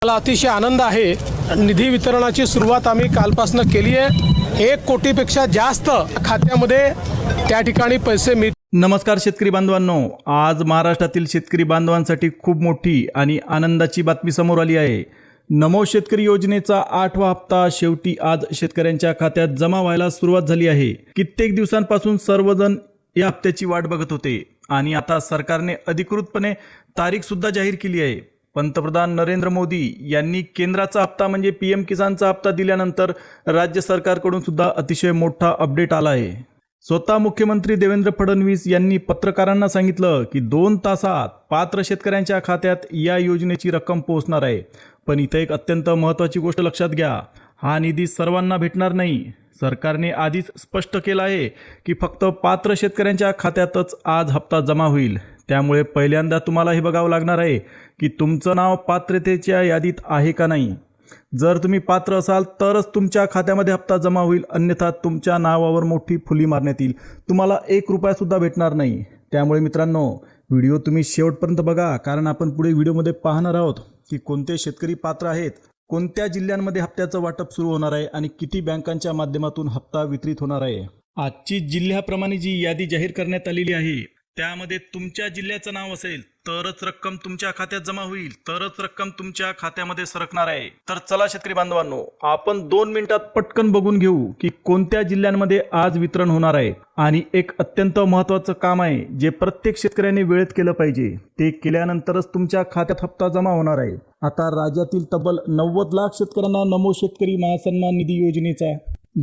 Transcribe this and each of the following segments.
मला अतिशय आनंद आहे। निधी वितरणाची सुरुवात आम्ही कालपासून केली आहे। 1 कोटीपेक्षा जास्त खात्यामध्ये त्या ठिकाणी पैसे मिळतील। नमस्कार शेतकरी बांधवांनो, आज महाराष्ट्रातील शेतकरी बांधवांसाठी खूप मोठी आणि आनंदाची बातमी समोर आली आहे। नमो शेतकरी योजनेचा 8वा हप्ता शेवटी आज शेतकऱ्यांच्या खात्यात जमा व्हायला सुरुवात झाली आहे। कित्येक दिवसांपासून सर्वजण या हप्त्याची वाट बघत होते आणि आता सरकारने अधिकृतपणे तारीख सुद्धा जाहीर केली आहे। पंतप्रधान नरेंद्र मोदी यांनी केंद्राचा हप्ता म्हणजे पीएम किसानचा हप्ता दिल्यानंतर राज्य सरकारकडून सुद्धा अतिशय मोठा अपडेट आला आहे। स्वतः मुख्यमंत्री देवेंद्र फडणवीस यांनी पत्रकारांना सांगितलं की 2 तासात पात्र शेतकऱ्यांच्या खात्यात या योजनेची रक्कम पोहोचणार आहे। पण इथे एक अत्यंत महत्त्वाची गोष्ट लक्षात घ्या, हा निधी सर्वांना भेटणार नाही। सरकारने आधीच स्पष्ट केलं आहे की फक्त पात्र शेतकऱ्यांच्या खात्यातच आज हप्ता जमा होईल। त्यामुळे पहिल्यांदा तुम्हाला हे बघावं लागणार आहे की तुमचं नाव पात्रतेच्या यादीत आहे का नाही। जर तुम्ही पात्र असाल तरच तुमच्या खात्यामध्ये हप्ता जमा होईल, अन्यथा तुमच्या नावावर मोठी फुली मारण्यात येईल, तुम्हाला 1 रुपया सुद्धा भेटणार नाही। त्यामुळे मित्रांनो, व्हिडिओ तुम्ही शेवटपर्यंत बघा, कारण आपण पुढे व्हिडिओमध्ये पाहणार आहोत की कोणते शेतकरी पात्र आहेत, कोणत्या जिल्ह्यांमध्ये हप्त्याचं वाटप सुरू होणार आहे आणि किती बँकांच्या माध्यमातून हप्ता वितरित होणार आहे। आजची जिल्ह्याप्रमाणे जी यादी जाहीर करण्यात आलेली आहे त्यामध्ये तुमच्या जिल्ह्याचं नाव असेल तरच रक्कम तुमच्या खात्यात जमा होईल, तरच रक्कम तुमच्या खात्यामध्ये सरकणार आहे। तर चला शेतकरी बांधवांनो, आपण 2 मिनिटात पटकन बघून घेऊ की कोणत्या जिल्ह्यांमध्ये आज वितरण होणार आहे। आणि एक अत्यंत महत्त्वाचं काम आहे जे प्रत्येक शेतकऱ्याने वेळेत केलं पाहिजे, ते केल्यानंतरच तुमच्या खात्यात हप्ता जमा होणार आहे। आता राज्यातील तब्बल 90 लाख शेतकऱ्यांना नमो शेतकरी महासन्मान निधी योजनेचा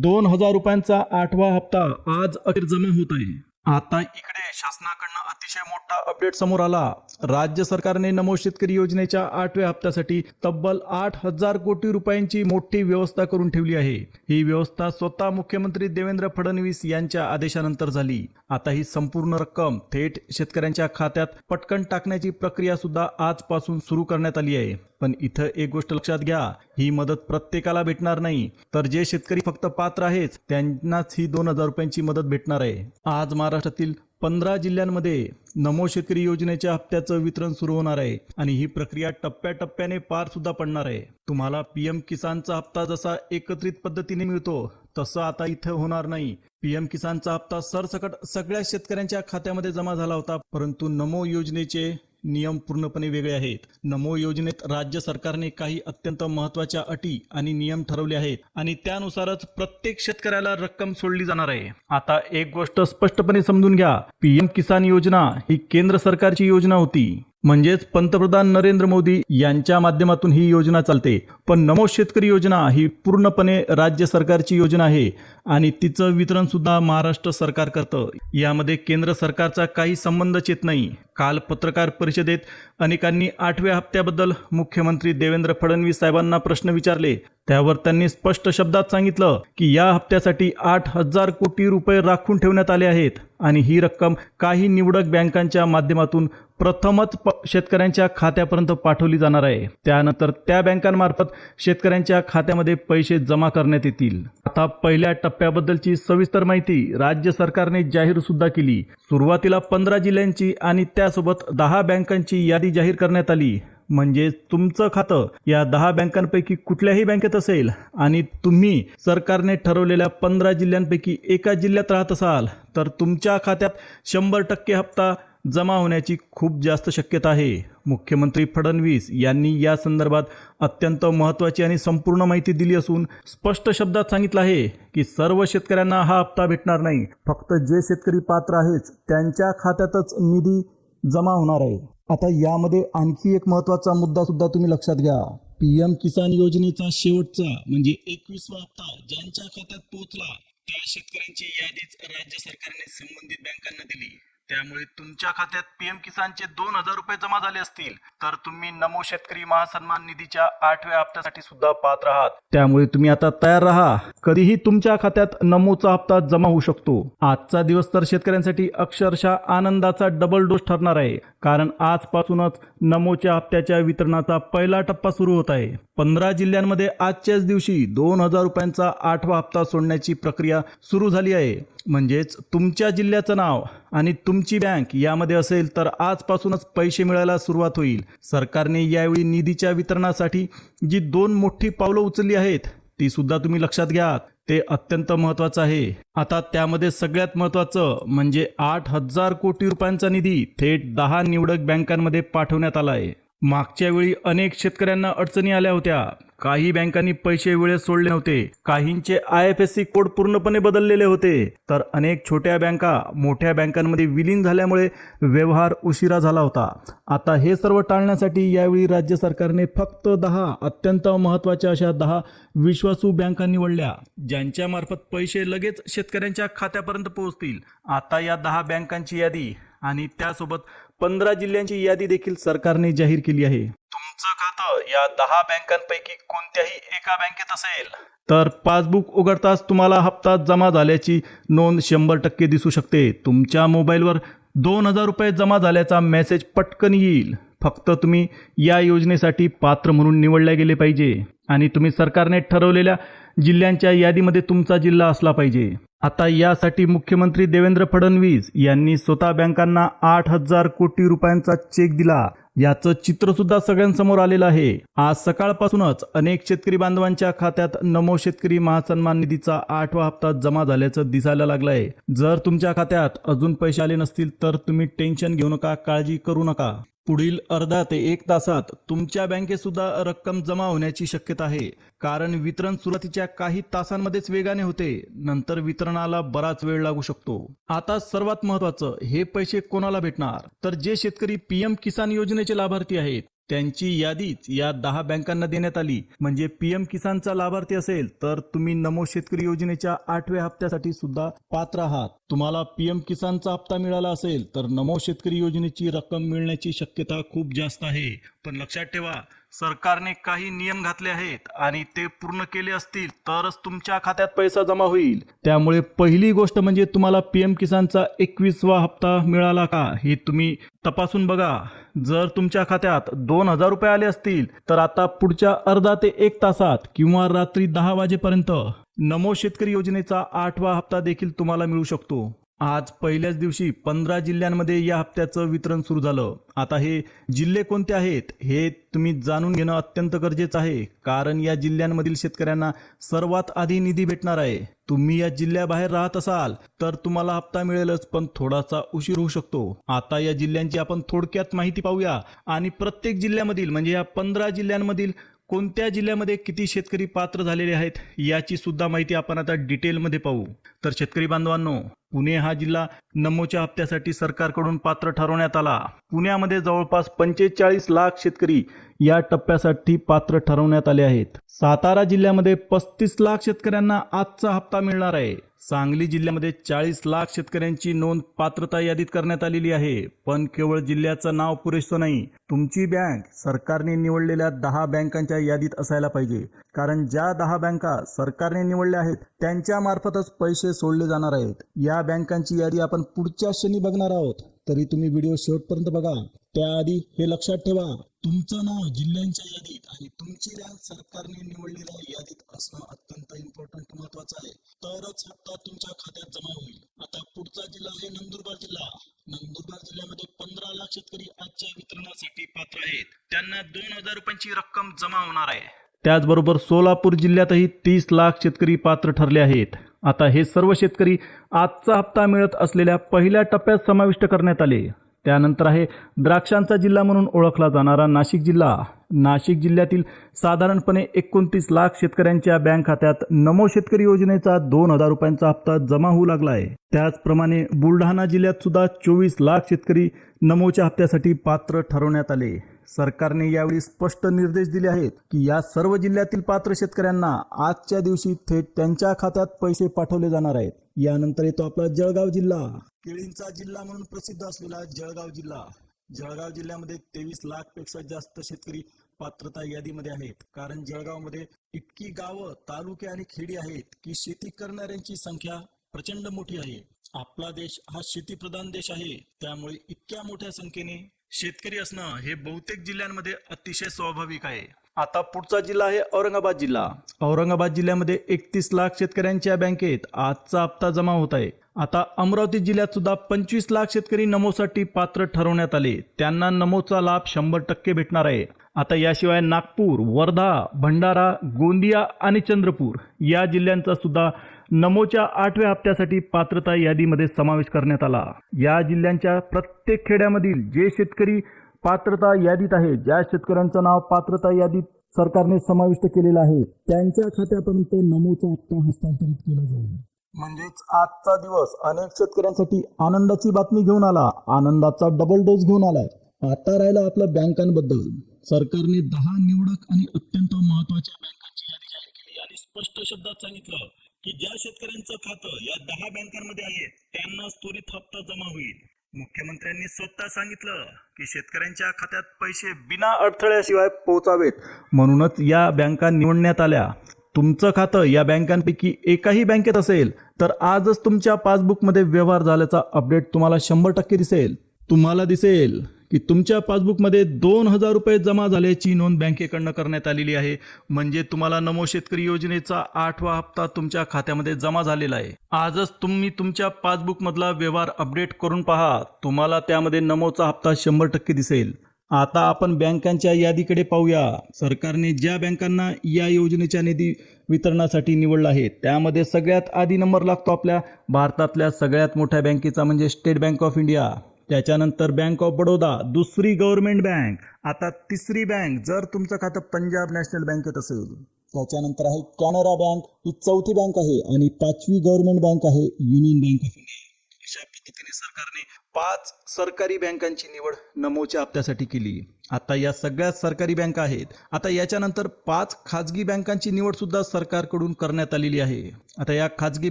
2000 रुपयांचा 8वा हप्ता आज अखेर जमा होत आहे। आता इकडे शासनाकडून अतिशय मोठा अपडेट समोर आला। राज्य सरकारने नमो शेतकरी योजनेच्या 8व्या हप्त्यासाठी तब्बल 8000 कोटी रुपयांची मोठी व्यवस्था करून ठेवली आहे। ही व्यवस्था स्वतः मुख्यमंत्री देवेंद्र फडणवीस यांच्या आदेशानंतर झाली। आता ही संपूर्ण रक्कम थेट शेतकऱ्यांच्या खात्यात पटकन टाकण्याची प्रक्रिया सुद्धा आजपासून सुरू करण्यात आली आहे। पण इथं एक गोष्ट लक्षात घ्या, ही मदत प्रत्येकाला भेटणार नाही, तर जे शेतकरी फक्त पात्र आहेत त्यांनाच ही 2000 रुपयांची मदत भेटणार आहे। आज महाराष्ट्रातील 15 जिल्ह्यांमध्ये नमो शेतकरी योजनेच्या हप्त्याचं वितरण सुरू होणार आहे आणि ही प्रक्रिया टप्प्याटप्प्याने पार सुद्धा पडणार आहे। तुम्हाला पीएम किसानचा हप्ता जसा एकत्रित पद्धतीने मिळतो तसं आता इथं होणार नाही। पीएम किसानचा हप्ता सरसकट सगळ्या शेतकऱ्यांच्या खात्यामध्ये जमा झाला होता, परंतु नमो योजनेचे नियम पूर्णपणे वेगळे आहेत। नमो योजनेत राज्य सरकारने काही अत्यंत महत्त्वाच्या अटी आणि नियम ठरवले आहेत आणि त्यानुसारच प्रत्येक शेतकऱ्याला रक्कम सोडली जाणार आहे। आता एक गोष्ट स्पष्टपणे समजून घ्या, पीएम किसान योजना ही केंद्र सरकारची योजना होती, म्हणजेच पंतप्रधान नरेंद्र मोदी यांच्या माध्यमातून ही योजना चालते। पण नमो शेतकरी योजना ही पूर्णपणे राज्य सरकारची योजना आहे आणि तिचं वितरण सुद्धा महाराष्ट्र सरकार करतं। यामध्ये केंद्र सरकारचा काही संबंधच येत नाही। काल पत्रकार परिषदेत अनेकांनी 8व्या हप्त्याबद्दल मुख्यमंत्री देवेंद्र फडणवीस साहेबांना प्रश्न विचारले, त्यावर त्यांनी स्पष्ट शब्दात सांगितलं की या हप्त्यासाठी 8000 कोटी रुपये राखून ठेवण्यात आले आहेत आणि ही रक्कम काही निवडक बँकांच्या माध्यमातून प्रथमच शेतकऱ्यांच्या खात्यापर्यंत पाठवली जाणार आहे। त्यानंतर त्या बँकांमार्फत शेतकऱ्यांच्या खात्यामध्ये पैसे जमा करण्यात येतील। आता पहिल्या टप्प्याबद्दलची सविस्तर माहिती राज्य सरकारने जाहीर सुद्धा केली। सुरुवातीला 15 जिल्ह्यांची आणि त्यासोबत 10 बँकांची यादी जाहीर करण्यात आली। म्हणजे तुमचं खातं या 10 बँकांपैकी कुठल्याही बँकेत असेल आणि तुम्ही सरकारने ठरवलेल्या 15 जिल्ह्यांपैकी एका जिल्ह्यात राहत असाल तर तुमच्या खात्यात 100% हप्ता जमा होण्याची खूप जास्त शक्यता आहे। मुख्यमंत्री फडणवीस यांनी या संदर्भात अत्यंत महत्त्वाची आणि संपूर्ण माहिती दिली असून स्पष्ट शब्दात सांगितलं आहे की सर्व शेतकऱ्यांना हा हप्ता भेटणार नाही, फक्त जे शेतकरी पात्र आहेत त्यांच्या खात्यातच निधी जमा होणार आहे। आता यामध्ये आणखी एक महत्त्वाचा मुद्दा सुद्धा तुम्ही लक्षात घ्या, पीएम किसान योजनेचा शेवटचा म्हणजे 21वा हप्ता ज्यांच्या खात्यात पोहोचला त्या शेतकऱ्यांची यादीच राज्य सरकारने संबंधित बँकांना दिली। त्यामुळे तुमच्या खात्यात पीएम किसानचे 2000 रुपये जमा झाले असतील तर तुम्ही नमो शेतकरी महासन्मान निधीच्या 8व्या हप्त्यासाठी सुद्धा पात्र आहात। त्यामुळे तुम्ही आता तयार राहा, कधीही तुमच्या खात्यात नमोचा हप्ता जमा होऊ शकतो। आजचा दिवस तर शेतकऱ्यांसाठी अक्षरशः आनंदाचा डबल डोस ठरणार आहे, कारण आजपासूनच नमोच्या हप्त्याच्या वितरणाचा पहिला टप्पा सुरू होत आहे। 15 जिल्ह्यांमध्ये आजच्याच दिवशी 2,000 रुपयांचा 8वा हप्ता सोडण्याची प्रक्रिया सुरू झाली आहे. म्हणजेच तुमच्या जिल्ह्याचं नाव आणि तुमची बँक यामध्ये असेल तर आजपासूनच पैसे मिळायला सुरुवात होईल. सरकारने यावेळी निधीच्या वितरणासाठी जी 2 मोठी पावलं उचलली आहेत ती सुद्धा तुम्ही लक्षात घ्या. ते अत्यंत महत्त्वाचं आहे. आता त्यामध्ये सगळ्यात महत्त्वाचं म्हणजे 8,000 कोटी रुपयांचा निधी थेट 10 निवडक बँकांमध्ये पाठवण्यात आला आहे. मागच्या वेळी अनेक शेतकऱ्यांना अडचणी आल्या होत्या. काही बँकांनी पैसे वेळेत सोडले नव्हते, काहींचे IFSC कोड पूर्णपणे बदललेले होते, तर अनेक छोट्या बँका मोठ्या बँकांमध्ये विलीन झाल्यामुळे व्यवहार उशिरा झाला होता. आता हे सर्व टाळण्यासाठी यावेळी राज्य सरकारने फक्त 10 अत्यंत महत्त्वाच्या अशा 10 विश्वासू बँका निवडल्या, ज्यांच्या मार्फत पैसे लगेच शेतकऱ्यांच्या खात्यापर्यंत पोहोचतील. आता या 10 बँकांची यादी आणि त्यासोबत 15 जिल्ह्यांची यादी देखील सरकारने जाहीर केली आहे. तुमचं खातं या 10 बँकांपैकी कोणत्याही एका बँकेत असेल तर पासबुक उघडताच तुम्हाला हप्ता जमा झाल्याची नोंद 100% दिसू शकते. तुमच्या मोबाईलवर 2,000 रुपये जमा झाल्याचा मेसेज पटकन येईल. फक्त तुम्ही या योजनेसाठी पात्र म्हणून निवडले गेले पाहिजे आणि तुम्ही सरकारने ठरवलेल्या जिल्ह्यांच्या यादीमध्ये तुमचा जिल्हा असला पाहिजे. आता यासाठी मुख्यमंत्री देवेंद्र फडणवीस यांनी स्वतः बँकांना 8,000 कोटी रुपयांचा चेक दिला. याचं चित्र सुद्धा सगळ्यांसमोर आलेलं आहे. आज सकाळपासूनच अनेक शेतकरी बांधवांच्या खात्यात नमो शेतकरी महासन्मान निधीचा 8वा हप्ता जमा झाल्याचं दिसायला लागलंय. जर तुमच्या खात्यात अजून पैसे आले नसतील तर तुम्ही टेन्शन घेऊ नका, काळजी करू नका. पुढील अर्धा ते 1 तासात तुमच्या बँकेत सुद्धा रक्कम जमा होण्याची शक्यता आहे. कारण वितरण सुरुवातीच्या काही तासांमध्येच वेगाने होते, नंतर वितरणाला बराच वेळ लागू शकतो. आता सर्वात महत्त्वाचं, हे पैसे कोणाला भेटणार? तर जे शेतकरी PM किसान योजनेचे लाभार्थी आहेत त्यांची यादीच या 10 बँकांना देण्यात आली. म्हणजे PM किसानचा लाभार्थी असेल तर तुम्ही नमो शेतकरी योजनेच्या 8व्या हप्त्यासाठी सुद्धा पात्र आहात. तुम्हाला PM किसानचा हप्ता मिळाला असेल तर नमो शेतकरी योजनेची रक्कम मिळण्याची शक्यता खूप जास्त आहे. पण लक्षात ठेवा, सरकारने काही नियम घातले आहेत आणि ते पूर्ण केले असतील तरच तुमच्या खात्यात पैसा जमा होईल. त्यामुळे पहिली गोष्ट म्हणजे तुम्हाला PM किसानचा 21वा हप्ता मिळाला का हे तुम्ही तपासून बघा. जर तुमच्या खात्यात 2,000 रुपये आले असतील तर आता पुढच्या अर्धा ते 1 तासात किंवा रात्री 10 वाजेपर्यंत नमो शेतकरी योजनेचा 8वा हप्ता देखील तुम्हाला मिळू शकतो. आज पहिल्याच दिवशी 15 जिल्ह्यांमध्ये या हप्त्याचं वितरण सुरू झालं. आता हे जिल्हे कोणते आहेत हे तुम्ही जाणून घेणं अत्यंत गरजेचं आहे, कारण या जिल्ह्यांमधील शेतकऱ्यांना सर्वात आधी निधी भेटणार आहे. तुम्ही या जिल्ह्याबाहेर राहत असाल तर तुम्हाला हप्ता मिळेलच, पण थोडासा उशीर होऊ शकतो. आता या जिल्ह्यांची आपण थोडक्यात माहिती पाहूया आणि प्रत्येक जिल्ह्यामधील म्हणजे या 15 जिल्ह्यांमधील कोणत्या जिल्ह्यामध्ये किती शेतकरी पात्र झालेले आहेत याची सुद्धा माहिती आपण आता डिटेलमध्ये पाहू. तर शेतकरी बांधवांनो, पुणे हा जिल्हा नमोच्या हप्त्यासाठी सरकारकडून पात्र ठरवण्यात आला. पुण्यामध्ये जवळपास 45 लाख शेतकरी या टप्प्यासाठी पात्र ठरवण्यात आले आहेत. सातारा जिल्ह्यामध्ये 35 लाख शेतकऱ्यांना आजचा हप्ता मिळणार आहे. सांगली जिल्ह्यामध्ये 40 लाख शेतकऱ्यांची नोंद पात्रता यादीत करण्यात आलेली आहे. पण केवळ जिल्ह्याचं नाव पुरेसं नाही, तुमची बँक सरकारने निवडलेल्या 10 बँकांच्या यादीत असायला पाहिजे. कारण ज्या 10 बँका सरकारने निवडल्या आहेत त्यांच्या मार्फतच पैसे सोडले जाणार आहेत. या बँकांची यादी आपण पुढच्या क्षणी बघणार आहोत, तरी तुम्ही व्हिडिओ शेवटपर्यंत बघा. त्याआधी हे लक्षात ठेवा, तुमचं नाव जिल्ह्यांच्या यादीत आणि तुमची बँक सरकारने निवडलेल्या यादीत असणं अत्यंत इम्पॉर्टंट महत्वाचं आहे. तरच हप्ता तुमच्या खात्यात जमा होईल. आता पुढचा जिल्हा आहे नंदुरबार जिल्हा. नंदुरबार जिल्ह्यामध्ये 15 लाख शेतकरी आजच्या वितरणासाठी पात्र आहेत. त्यांना 2,000 रुपयांची रक्कम जमा होणार आहे. त्याचबरोबर सोलापूर जिल्ह्यातही 30 लाख शेतकरी पात्र ठरले आहेत. आता हे सर्व शेतकरी आजचा हप्ता मिळत असलेल्या पहिल्या टप्प्यात समाविष्ट करण्यात आले. त्यानंतर आहे द्राक्षांचा जिल्हा म्हणून ओळखला जाणारा नाशिक जिल्हा. नाशिक जिल्ह्यातील साधारणपणे 29 लाख शेतकऱ्यांच्या बँक खात्यात नमो शेतकरी योजनेचा 2,000 रुपयांचा हप्ता जमा होऊ लागला आहे. त्याचप्रमाणे बुलढाणा जिल्ह्यात सुद्धा 24 लाख शेतकरी नमोच्या हप्त्यासाठी पात्र ठरवण्यात आले. सरकारने यावेळी स्पष्ट निर्देश दिले आहेत की या सर्व जिल्ह्यातील पात्र शेतकऱ्यांना आजच्या दिवशी थेट त्यांच्या खात्यात पैसे पाठवले जाणार आहेत. यानंतर येतो आपला जळगाव जिल्हा. केळींचा जिल्हा म्हणून प्रसिद्ध असलेला जळगाव जिल्हा. जळगाव जिल्ह्यामध्ये 23 लाख पेक्षा जास्त शेतकरी पात्रता यादीमध्ये आहेत. कारण जळगावमध्ये इतकी गावं, तालुके आणि खेडी आहेत की शेती करणाऱ्यांची संख्या प्रचंड मोठी आहे. आपला देश हा शेतीप्रधान देश आहे, त्यामुळे इतक्या मोठ्या संख्येने शेतकरी असणं हे बहुतेक जिल्ह्यांमध्ये अतिशय स्वाभाविक आहे. आता पुढचा जिल्हा आहे औरंगाबाद जिल्हा. औरंगाबाद जिल्ह्यामध्ये 31 लाख शेतकऱ्यांच्या बँकेत आजचा हप्ता जमा होत आहे. आता अमरावती जिल्ह्यात सुद्धा 25 लाख शेतकरी नमोसाठी पात्र ठरवण्यात आले. त्यांना नमोचा लाभ 100% भेटणार आहे. आता याशिवाय नागपूर, वर्धा, भंडारा, गोंदिया आणि चंद्रपूर या जिल्ह्यांचा सुद्धा नमोच्या 8व्या हप्त्यासाठी पात्रता यादीमध्ये समावेश करण्यात आला. या जिल्ह्यांच्या प्रत्येक खेड्यामधील जे शेतकरी पात्रता यादीत आहे, ज्या शेतकऱ्यांचं नाव पात्रता यादीत सरकारने समाविष्ट केलेलं आहे, त्यांच्या खात्यापर्यंत नमोचा हप्ता हस्तांतरित केला जाईल. म्हणजेच आजचा दिवस अनेक शेतकऱ्यांसाठी आनंदाची बातमी घेऊन आला, आनंदाचा डबल डोस घेऊन आलाय. आता राहिला आपल्या बँकांबद्दल. सरकारने 10 निवडक आणि अत्यंत महत्वाच्या बँकांची यादी जाहीर केली आणि स्पष्ट शब्दात सांगितलं की ज्या शेतकऱ्यांचं खातं या 10 बँकांमध्ये आहे त्यांना त्वरित हप्ता जमा होईल. मुख्यमंत्र्यांनी स्वतः सांगितलं की शेतकऱ्यांच्या खात्यात पैसे बिना अडथळ्याशिवाय पोहोचावेत, म्हणूनच या बँका निवडण्यात आल्या. तुमचं खातं या बँकांपैकी एकाही बँकेत असेल तर आजच तुमच्या पासबुकमध्ये व्यवहार झाल्याचा अपडेट तुम्हाला 100% दिसेल. तुम्हाला दिसेल की तुमच्या पासबुकमध्ये 2000 रुपये जमा झाल्याची नोंद बँकेकडनं करण्यात आलेली आहे. म्हणजे तुम्हाला नमो शेतकरी योजनेचा 8वा हप्ता तुमच्या खात्यामध्ये जमा झालेला आहे. आजच तुम्ही तुमच्या पासबुकमधला व्यवहार अपडेट करून पहा, तुम्हाला त्यामध्ये नमोचा हप्ता 100% दिसेल. आता आपण बँकांच्या यादीकडे पाहूया. सरकारने ज्या बँकांना या योजनेच्या निधी वितरणासाठी निवडलं आहे त्यामध्ये सगळ्यात आधी नंबर लागतो आपल्या भारतातल्या सगळ्यात मोठ्या बँकेचा, म्हणजे स्टेट बँक ऑफ इंडिया. त्याच्यानंतर बँक ऑफ बडोदा, दुसरी गव्हर्नमेंट बँक. आता तिसरी बँक जर तुमचं खातं पंजाब नॅशनल बँकेत असेल. त्याच्यानंतर आहे कॅनरा बँक, ही चौथी बँक आहे. आणि 5वी गव्हर्नमेंट बँक आहे युनियन बँक ऑफ इंडिया. अशा पद्धतीने सरकारने 5 सरकारी बँकांची निवड नमोच्या हप्त्यासाठी केली. आता या सगळ्या सरकारी बँका आहेत. आता याच्यानंतर 5 खाजगी बँकांची निवड सुद्धा सरकारकडून करण्यात आलेली आहे. आता या खाजगी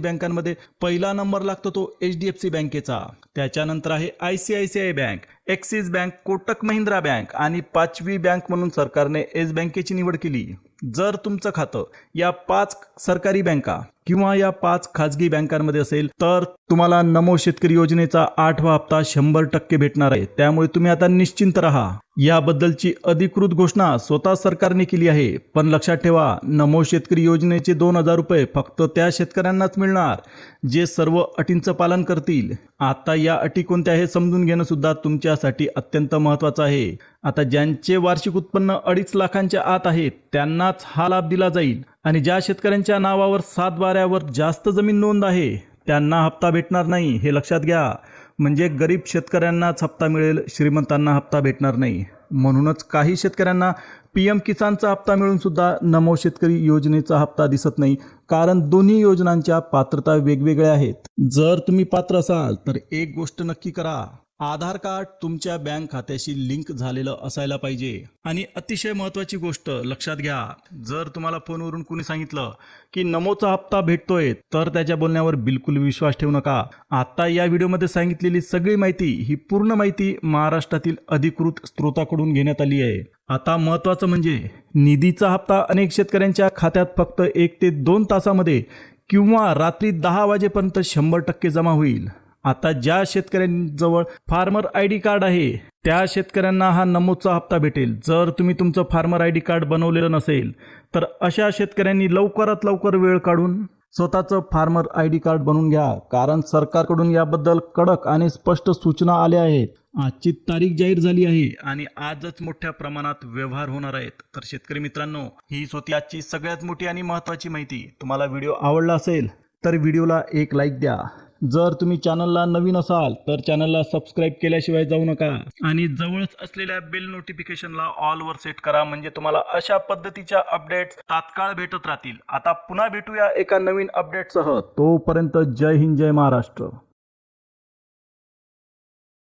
बँकांमध्ये पहिला नंबर लागतो तो HDFC बँकेचा. त्याच्यानंतर आहे ICICI bank, axis bank, Kotak Mahindra bank आणि 5वी बँक म्हणून सरकारने येस बँकेची निवड केली. जर तुमचं खातं या 5 सरकारी बँका किंवा या 5 खाजगी बँकांमध्ये असेल तर तुम्हाला नमो शेतकरी योजनेचा 8वा हप्ता 100% भेटणार आहे. त्यामुळे तुम्ही आता निश्चिंत राहा. याबद्दलची अधिकृत घोषणा स्वतः सरकारने केली आहे. पण लक्षात ठेवा, नमो शेतकरी योजनेचे 2000 रुपये फक्त त्या शेतकऱ्यांनाच मिळणार जे सर्व अटींचं पालन करतील. आता या अटी कोणत्या हे समजून घेणं सुद्धा तुमच्यासाठी अत्यंत महत्त्वाचं आहे. आता ज्यांचे वार्षिक उत्पन्न 2.5 लाखांच्या आत आहे त्यांनाच हा लाभ दिला जाईल. आणि ज्या शेतकऱ्यांच्या नावावर 7 वाऱ्यावर जास्त जमीन नोंद आहे त्यांना हप्ता भेटणार नाही, हे लक्षात घ्या. म्हणजे गरीब शेतकऱ्यांनाच हप्ता मिळेल, श्रीमंतांना हप्ता भेटणार नाही. म्हणूनच काही शेतकऱ्यांना PM किसानचा हप्ता मिळून सुद्धा नमो शेतकरी योजनेचा हप्ता दिसत नाही, कारण दोन्ही योजनांच्या पात्रता वेगवेगळ्या आहेत. जर तुम्ही पात्र असाल तर एक गोष्ट नक्की करा, आधार कार्ड तुमच्या बँक खात्याशी लिंक झालेलं असायला पाहिजे. आणि अतिशय महत्त्वाची गोष्ट लक्षात घ्या, जर तुम्हाला फोनवरून कुणी सांगितलं की नमोचा हप्ता भेटतोय तर त्याच्या बोलण्यावर बिलकुल विश्वास ठेवू नका. आता या व्हिडिओमध्ये सांगितलेली सगळी माहिती ही पूर्ण माहिती महाराष्ट्रातील अधिकृत स्रोताकडून घेण्यात आली आहे. आता महत्त्वाचं म्हणजे निधीचा हप्ता अनेक शेतकऱ्यांच्या खात्यात फक्त 1 ते 2 तासामध्ये किंवा रात्री 10 वाजेपर्यंत 100% जमा होईल. आता ज्या शेतकऱ्यांजवळ फार्मर ID कार्ड आहे त्या शेतकऱ्यांना हा नमोचा हप्ता भेटेल. जर तुम्ही तुमचं फार्मर ID कार्ड बनवलेलं नसेल तर अशा शेतकऱ्यांनी लवकरात लवकर वेळ काढून स्वतःचं फार्मर ID कार्ड बनवून घ्या, कारण सरकारकडून याबद्दल कडक आणि स्पष्ट सूचना आल्या आहेत. आजची तारीख जाहीर झाली आहे आणि आजच मोठ्या प्रमाणात व्यवहार होणार आहेत. तर शेतकरी मित्रांनो, ही होती आजची सगळ्यात मोठी आणि महत्त्वाची माहिती. तुम्हाला व्हिडिओ आवडला असेल तर व्हिडिओला एक लाईक द्या. जर तुम्ही चॅनलला नवीन असाल तर चॅनलला सबस्क्राईब केल्याशिवाय जाऊ नका आणि जवळच असलेल्या बेल नोटिफिकेशनला ऑलवर सेट करा, म्हणजे तुम्हाला अशा पद्धतीच्या अपडेट्स तात्काळ भेटत राहतील. आता पुन्हा भेटूया एका नवीन अपडेटसह. तोपर्यंत जय हिंद, जय महाराष्ट्र.